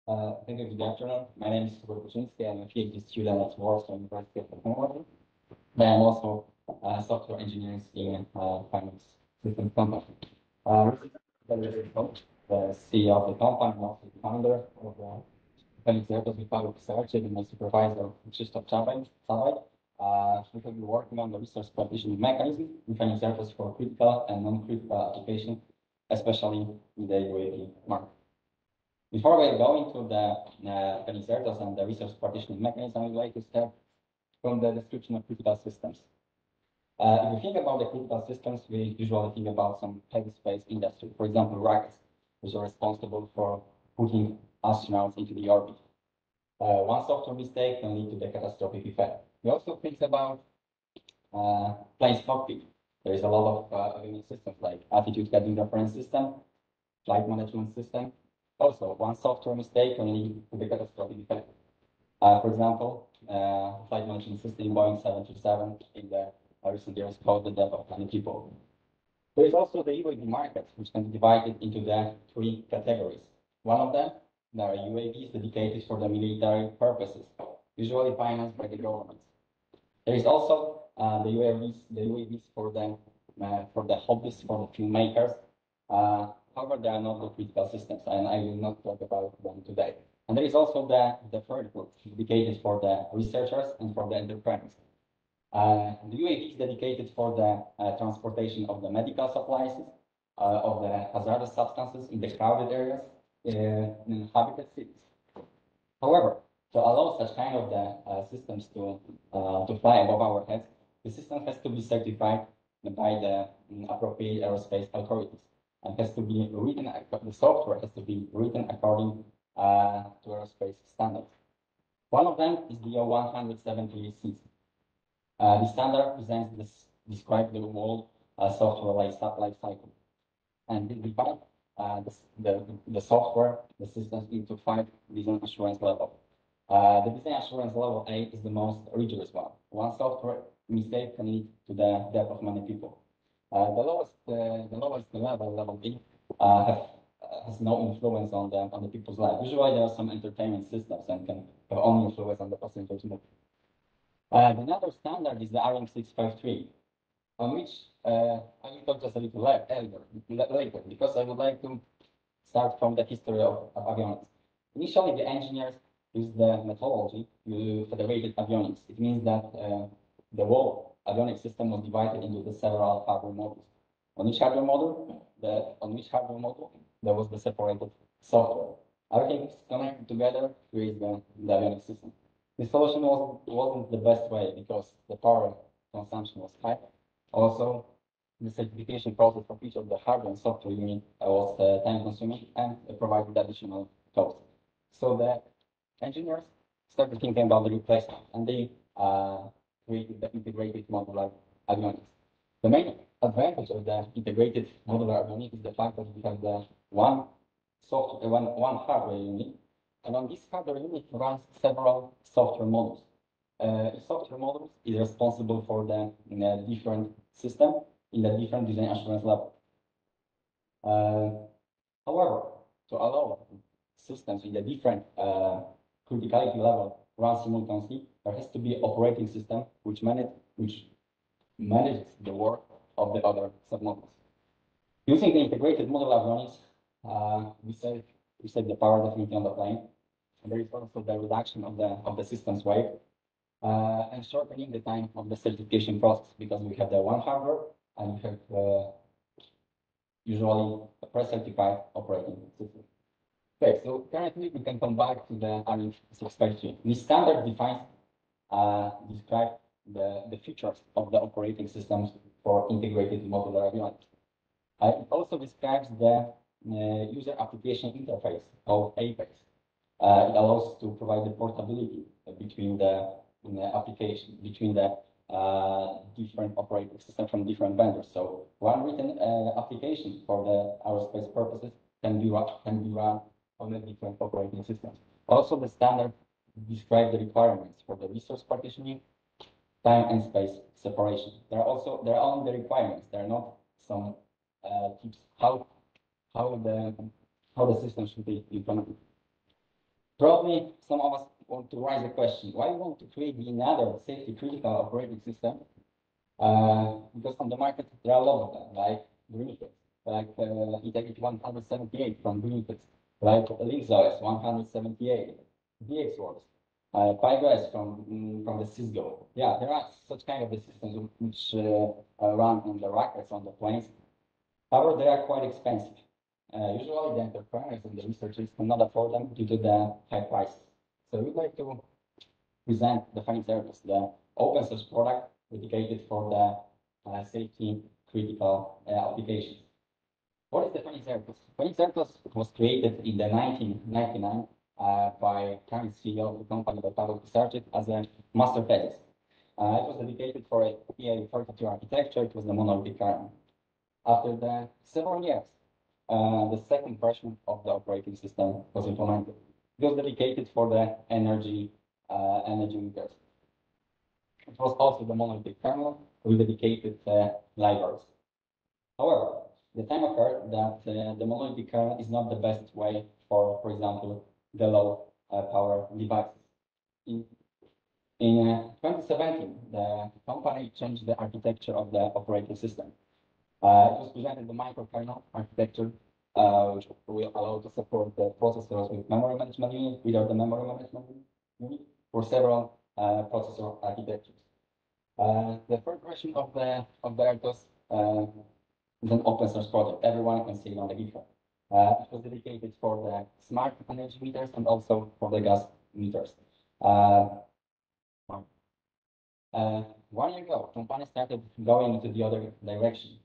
Thank you. Good afternoon. My name is Hubert Buczyński. I'm a PhD student at Warsaw University of Technology. I'm also a software engineering in finance systems company. The CEO of the company, and also the founder of the Phoenix-RTOS with Paweł Pisarczyk, and my supervisor, Krzysztof Caba. We have been working on the resource partitioning mechanism in Phoenix-RTOS for critical and non-critical applications, especially in the UAV market. Before we go into the Phoenix-RTOS and the resource partitioning mechanism, I would like to start from the description of critical systems. If we think about the critical systems, we usually think about some heavy space industry, for example, rockets, which are responsible for putting astronauts into the orbit. One software mistake can lead to the catastrophic effect. We also think about plane's cockpit. There is a lot of systems like attitude head interference system, flight management system. Also, one software mistake can lead to the catastrophic effect. For example, flight management system in Boeing 737 in the recent years caused the death of many people. There is also the UAV market, which can be divided into the three categories. One of them, there are UAVs dedicated for the military purposes, usually financed by the government. There is also the UAVs for the hobbyists, for the filmmakers. However, they are not the critical systems, and I will not talk about them today. And there is also the third group, dedicated for the researchers and for the entrepreneurs. The UAV is dedicated for the transportation of the medical supplies, of the hazardous substances in the crowded areas, in inhabited cities. However, to allow such kind of the systems to fly above our heads, the system has to be certified by the appropriate aerospace authorities. And has to be written, the software has to be written according to aerospace standards. One of them is the O170C. The standard describes the whole software life cycle. And it divides the software, the systems into 5 design assurance levels. The design assurance level A is the most rigorous one. One software mistake can lead to the death of many people. The lowest level, level B, has no influence on the people's life. Usually, there are some entertainment systems and can have only influence on the passenger's mood. Another standard is the RM653, on which I will talk just a little later, because I would like to start from the history of avionics. Initially, the engineers used the methodology to federated avionics. It means that the whole avionics system was divided into the several hardware modules. On each hardware module, there was the separated software. Everything is connected together to create the avionics system. This solution wasn't the best way because the power consumption was high. Also, the certification process for each of the hardware and software unit was time-consuming and provided additional cost. So the engineers started thinking about the replacement, and they created the integrated modular avionics. The main advantage of the integrated modular avionics is the fact that we have the one hardware unit, and on this hardware unit runs several software modules. Each software module is responsible for the different system in the different design assurance level. However, to allow systems in the different criticality level run simultaneously, there has to be an operating system which manages the work of the other submodules. Using the integrated modular avionics, we save the power definitely on the plane. And there is also the reduction of the system's weight and shortening the time of the certification process, because we have the one hardware and we have usually a pre-certified operating system. Okay, so currently we can come back to the RM653. This standard describes the features of the operating systems for integrated modular avionics. It also describes the user application interface called APEX. It allows to provide the portability between the different operating systems from different vendors. So one written application for the aerospace purposes can be run on a different operating systems. Also, the standard describes the requirements for the resource partitioning, time and space separation. There are only the requirements. There are not some tips how the system should be implemented. Probably some of us want to raise the question, why we want to create another safety critical operating system? Because on the market, there are a lot of them, like Greenfield, like IoT-ECAW’22 from Greenfield, like LinksOS 178, VxWorks, 5S from the Cisco. Yeah, there are such kind of the systems which run on the rockets, on the planes. However, they are quite expensive. Usually the entrepreneurs and the researchers cannot afford them due to the high prices. So we'd like to present the Phoenix-RTOS, the open source product dedicated for the safety critical applications. What is the Phoenix-RTOS? Phoenix-RTOS was created in the 1999 by current CEO of the company, by Paweł, Pisarczyk, as a master thesis. It was dedicated for a EA32 architecture. It was the monolithic kernel. After the several years, the second version of the operating system was implemented. It was dedicated for the energy meters. It was also the monolithic kernel with dedicated libraries. However, the time occurred that the monolithic kernel is not the best way for example, the low power devices. In 2017, the company changed the architecture of the operating system. It was presented the microkernel architecture, which will allow to support the processors with memory management unit, without the memory management unit, for several processor architectures. The third version of the RTOS is an open source project. Everyone can see it on the GitHub. It was dedicated for the smart energy meters and also for the gas meters. 1 year ago, company started going into the other direction.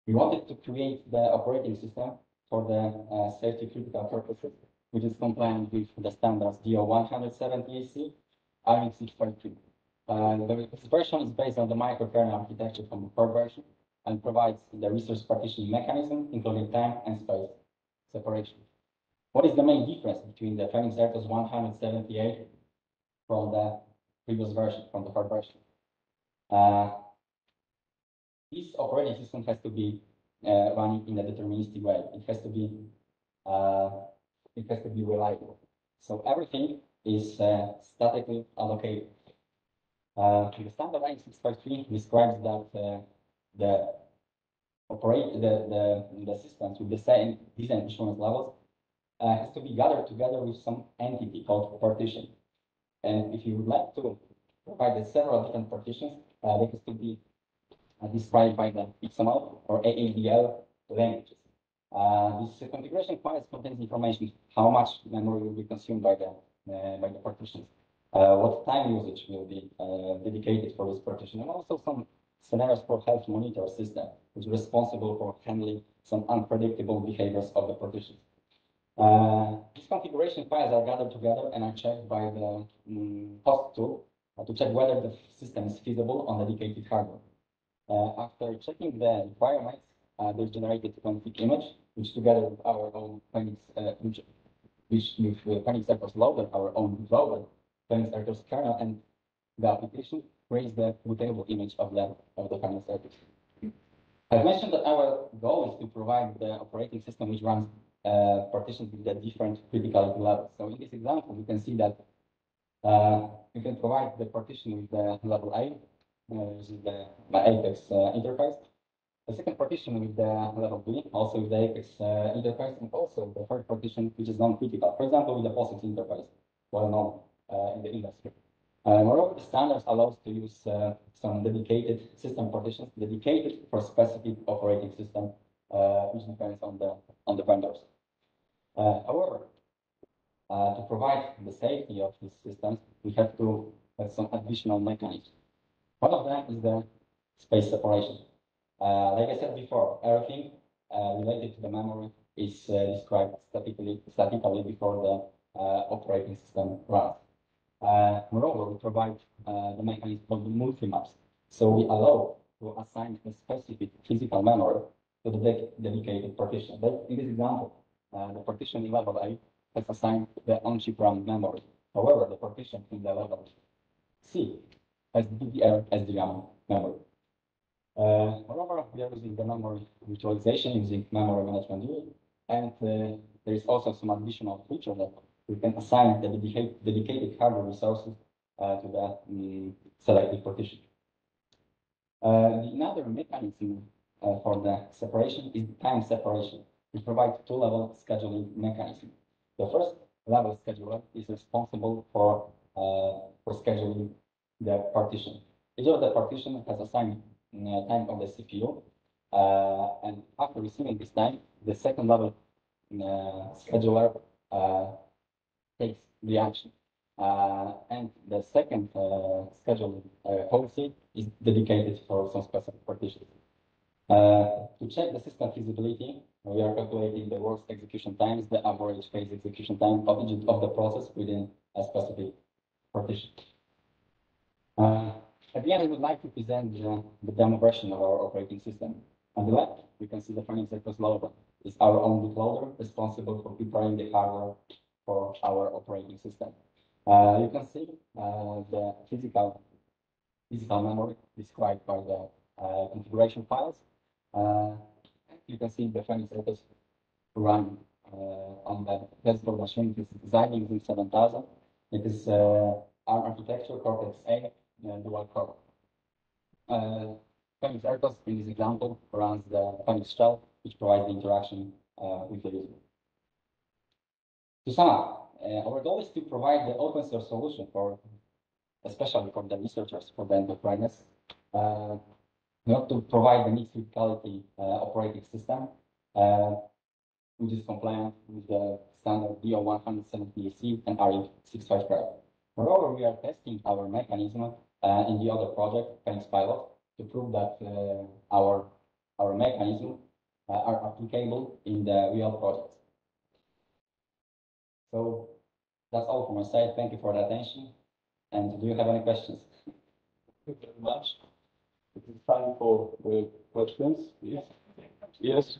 We wanted to create the operating system for the safety critical purposes, which is compliant with the standards DO-170AC, RX653. This version is based on the microkernel architecture from the third version and provides the resource partitioning mechanism, including time and space separation. What is the main difference between the Phoenix-RTOS 178 from the previous version, from the third version? This operating system has to be running in a deterministic way. It has to be reliable. So everything is statically allocated. The standard RX653 describes that the systems with the same design assurance levels has to be gathered together with some entity called partition. And if you would like to provide several different partitions, they have to be described by the XML or AADL languages. This configuration files contains information how much memory will be consumed by the partitions, what time usage will be dedicated for this partition, and also some scenarios for health monitor system, which is responsible for handling some unpredictable behaviors of the partitions. These configuration files are gathered together and are checked by the host tool to check whether the system is feasible on dedicated hardware. After checking the requirements, there's generated a config image, which together with our own Phoenix-RTOS loader, our own global Phoenix-RTOS kernel, and the application creates the bootable image of the Phoenix-RTOS. I've mentioned that our goal is to provide the operating system which runs partitions with the different criticality levels. So in this example, you can see that you can provide the partition with the level A, using the Apex interface. The second partition with the level B, also with the Apex interface, and also the third partition, which is non-critical. For example, with the POSIX interface, well known in the industry. Moreover, the standards allows to use some dedicated system partitions dedicated for specific operating system, which depends on the vendors. However, to provide the safety of these systems, we have to have some additional mechanisms. One of them is the space separation. Like I said before, everything related to the memory is described statically before the operating system runs. Moreover, we provide the mechanism called the multi-maps. So we allow to assign a specific physical memory to the dedicated partition. But in this example, the partition in level A has assigned the on-chip RAM memory. However, the partition in the level C has DDR SDRAM memory. Moreover, we are using the memory virtualization using memory management unit, and there is also some additional feature that we can assign the dedicated hardware resources to the selected partition. Another mechanism for the separation is time separation. We provide two-level scheduling mechanism. The first level scheduler is responsible for scheduling the partition. Each of the partition has assigned time of the CPU, and after receiving this time, the second level scheduler takes the action. And the second scheduling policy is dedicated for some specific partitions. To check the system feasibility, we are calculating the worst execution times, the average phase execution time of each of the process within a specific partition. At the end, I would like to present the demo version of our operating system. On the left, we can see the Phoenix-RTOS loader. It's our own bootloader responsible for preparing the hardware for our operating system. You can see the physical memory described by the configuration files. You can see the Phoenix-RTOS run on the desktop machine. This is Xilinx Z7000. It is ARM architecture, Cortex-A, dual core. Phoenix-RTOS, in this example, runs the Phoenix shell, which provides the interaction with the user. To sum up, our goal is to provide the open source solution especially for the researchers, for the enterprises, not to provide the mixed criticality operating system, which is compliant with the standard DO-170C and RE65. Moreover, we are testing our mechanism in the other project, Phoenix Pilot, to prove that our mechanism are applicable in the real projects. So that's all from my side. Thank you for the attention. And do you have any questions? Thank you very much. It is time for questions. Yes. Yes.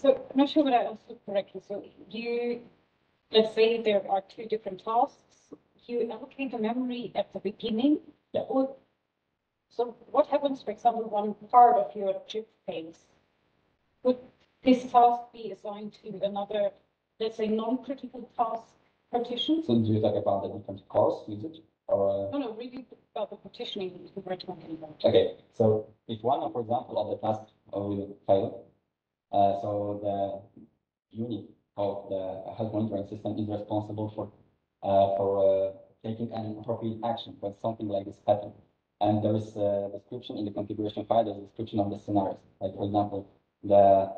So I'm not sure what I understood correctly. So let's say there are two different tasks. You allocate the memory at the beginning. Yeah. So what happens, for example, one part of your chip fails? Would this task be assigned to another, let's say, non-critical task partition? So do you talk about the different cores usage? Or, No, really about the partitioning that we're talking about. okay, so if one, for example, of the tasks will fail, so the unit of the health monitoring system is responsible for taking an appropriate action when something like this happens. And there is a description in the configuration file, there's a description of the scenarios. Like, for example, the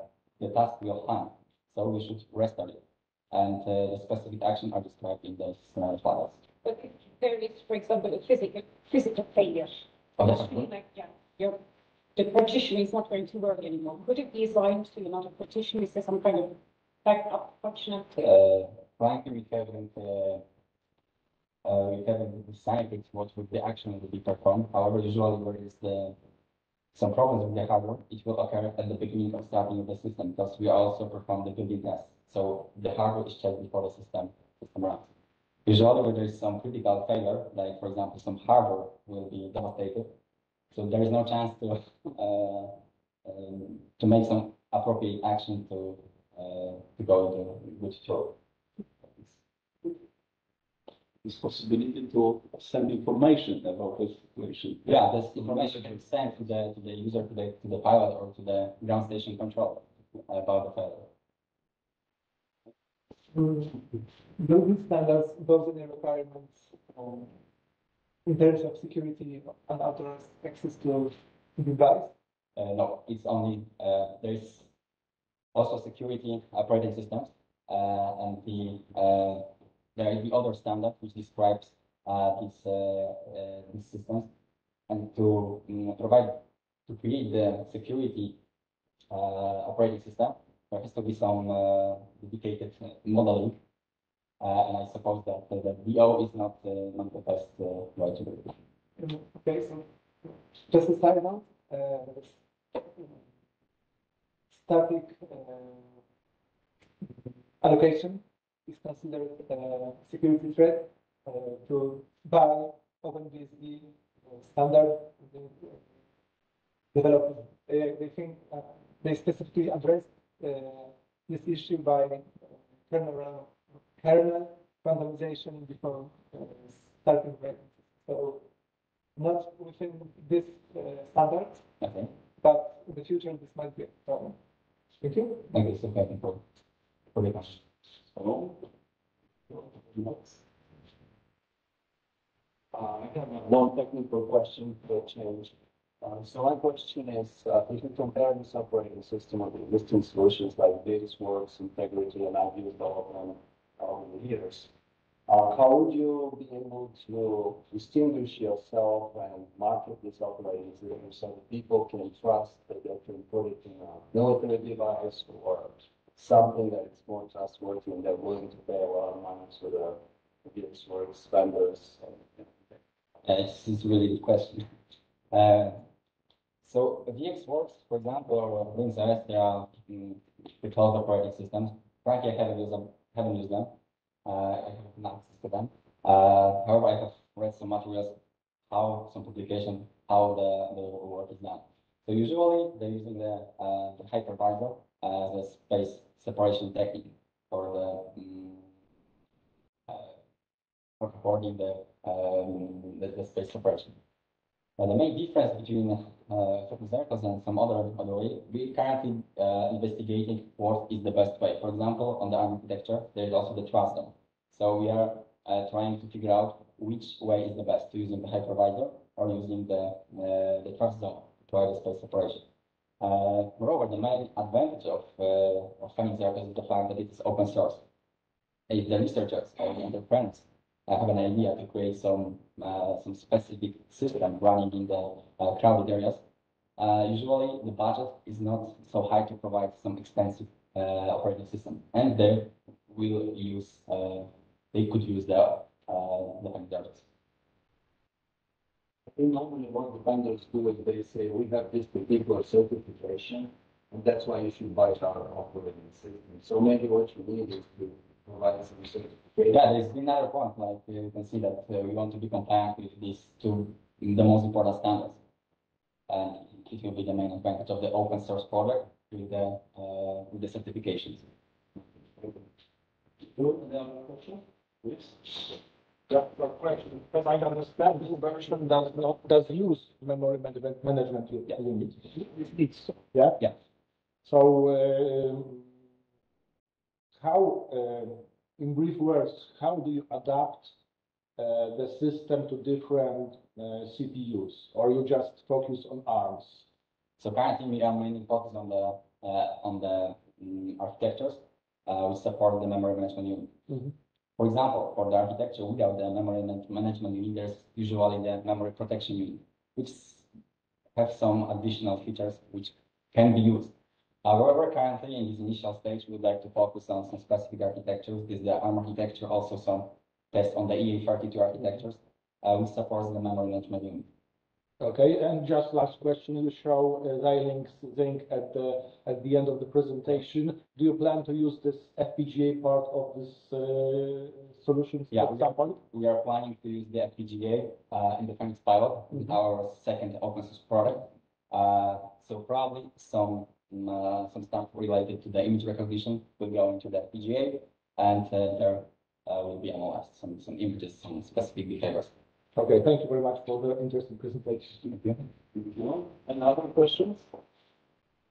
task will hang, so we should restart it. And the specific actions are described in the scenario files. But if there is, for example, a physical failure, the partition is not going to work anymore. Could it be assigned to another partition? Is there some kind of backup functionality? Frankly, we haven't decided what would the action will be performed. However, usually there is some problems with the hardware. It will occur at the beginning of starting of the system because we also perform the building test. So the hardware is checked before the system runs. Usually, when there is some critical failure, like for example, some hardware will be devastated. So there is no chance to make some appropriate action to go into good flow. This possibility to send information about the situation. Yeah, this information can be sent to the user, to the pilot, or to the ground station control about the failure. Do these standards impose any requirements in terms of security and unauthorized access to the device? No, it's only there is also security operating systems, and there is the other standard which describes these systems, and to create the security operating system, there has to be some dedicated modeling, and I suppose that the DO is not the best way to do it. Okay, so just a side note, static allocation is considered a security threat to buy OpenBSD standard developers. They think they specifically address this issue by kernel randomization before starting vacancies. So not within this standard, Okay. but in the future this might be a problem. Thank you. Thank you, so thank you for the question. So, next. I have one technical question for change. So my question is, if you compare this operating system with existing solutions like Works, Integrity, and I've used all of them over the years, how would you be able to distinguish yourself and market this operating system so that people can trust that they can put it in a military device or something that is more trustworthy and they're willing to pay a lot of money to the Works vendors? This is a really good question. So VxWorks, for example, or Linux, they are the cloud operating systems. Frankly, I haven't used them. I have not access to them. However, I have read some materials, some publication, how the work is done. So usually they're using the hypervisor as a space separation technique for recording the space separation. The main difference between Phoenix-RTOS and some other way, we currently investigating what is the best way. For example, on the ARM architecture, there is also the trust zone. So we are trying to figure out which way is the best, using the hypervisor or using the trust zone to provide the space separation. Moreover, the main advantage of Phoenix-RTOS is the fact that it is open source. If the researchers or the entrepreneurs have an idea to create some specific system running in the crowded areas, usually the budget is not so high to provide some expensive operating system, and they will use they could use the vendors. I think normally what the vendors do is they say, we have this particular certification, and that's why you should buy our operating system. So maybe what you need is to provide some certification. Yeah, there's another point, like you can see that we want to be compliant with these two, the most important standards. And it will be the main advantage of the open source product with the certifications. Yes. Yeah, question. Because I understand this version does use memory management unit. It needs, yeah? Yeah. So how, in brief words, how do you adapt the system to different CPUs, or you just focus on ARMs? So currently we are mainly focused on the architectures which support the memory management unit. Mm-hmm. For example, for the architecture without the memory management unit, there's usually the memory protection unit, which have some additional features which can be used. However, currently in this initial stage, we'd like to focus on some specific architectures. This is the ARM architecture, also some tests on the EA32 architectures, which supports the memory management unit. Okay, and just last question, you show Xilinx at the end of the presentation. Do you plan to use this FPGA part of this solution at some point? We are planning to use the FPGA in the Phoenix pilot, with our second open source product. So probably some stuff related to the image recognition will go into the FPGA, and there will be analyzed some images, some specific behaviors. Okay, thank you very much for the interesting presentation. Thank you. Any other questions?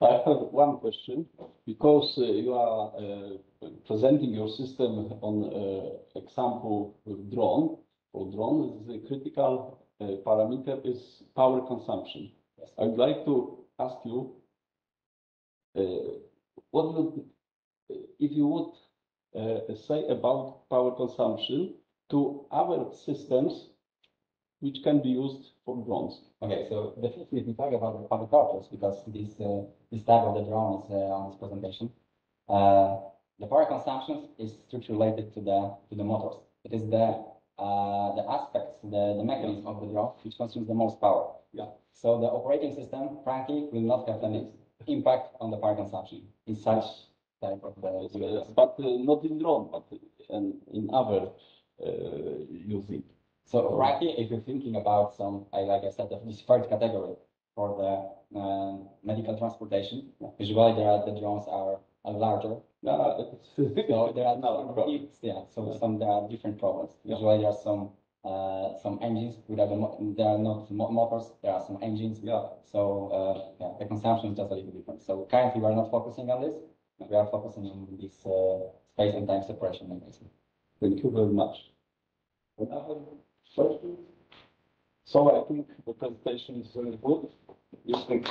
I have one question. Because you are presenting your system on example with drone. For drone, the critical parameter is power consumption. Yes. I would like to ask you, what would, if you would say about power consumption to other systems which can be used for drones? Okay, so definitely we talk about the public autos because this type of the drone is on this presentation. The power consumption is strictly related to the motors. It is the aspects, the mechanism of the drone which consumes the most power. Yeah. So the operating system, frankly, will not have any impact on the power consumption in such type of the. But not in drone, but in other using. So frankly, if you're thinking about some, like I said, this third category for the medical transportation, usually the drones are larger No, So there are not a problem. there are different problems. Usually there are some engines without there are not motors. There are some engines. Yeah. So the consumption is just a little different. So currently we are not focusing on this. We are focusing on this space and time separation mechanism. Thank you very much. Another question? So I think the presentation is very good. You think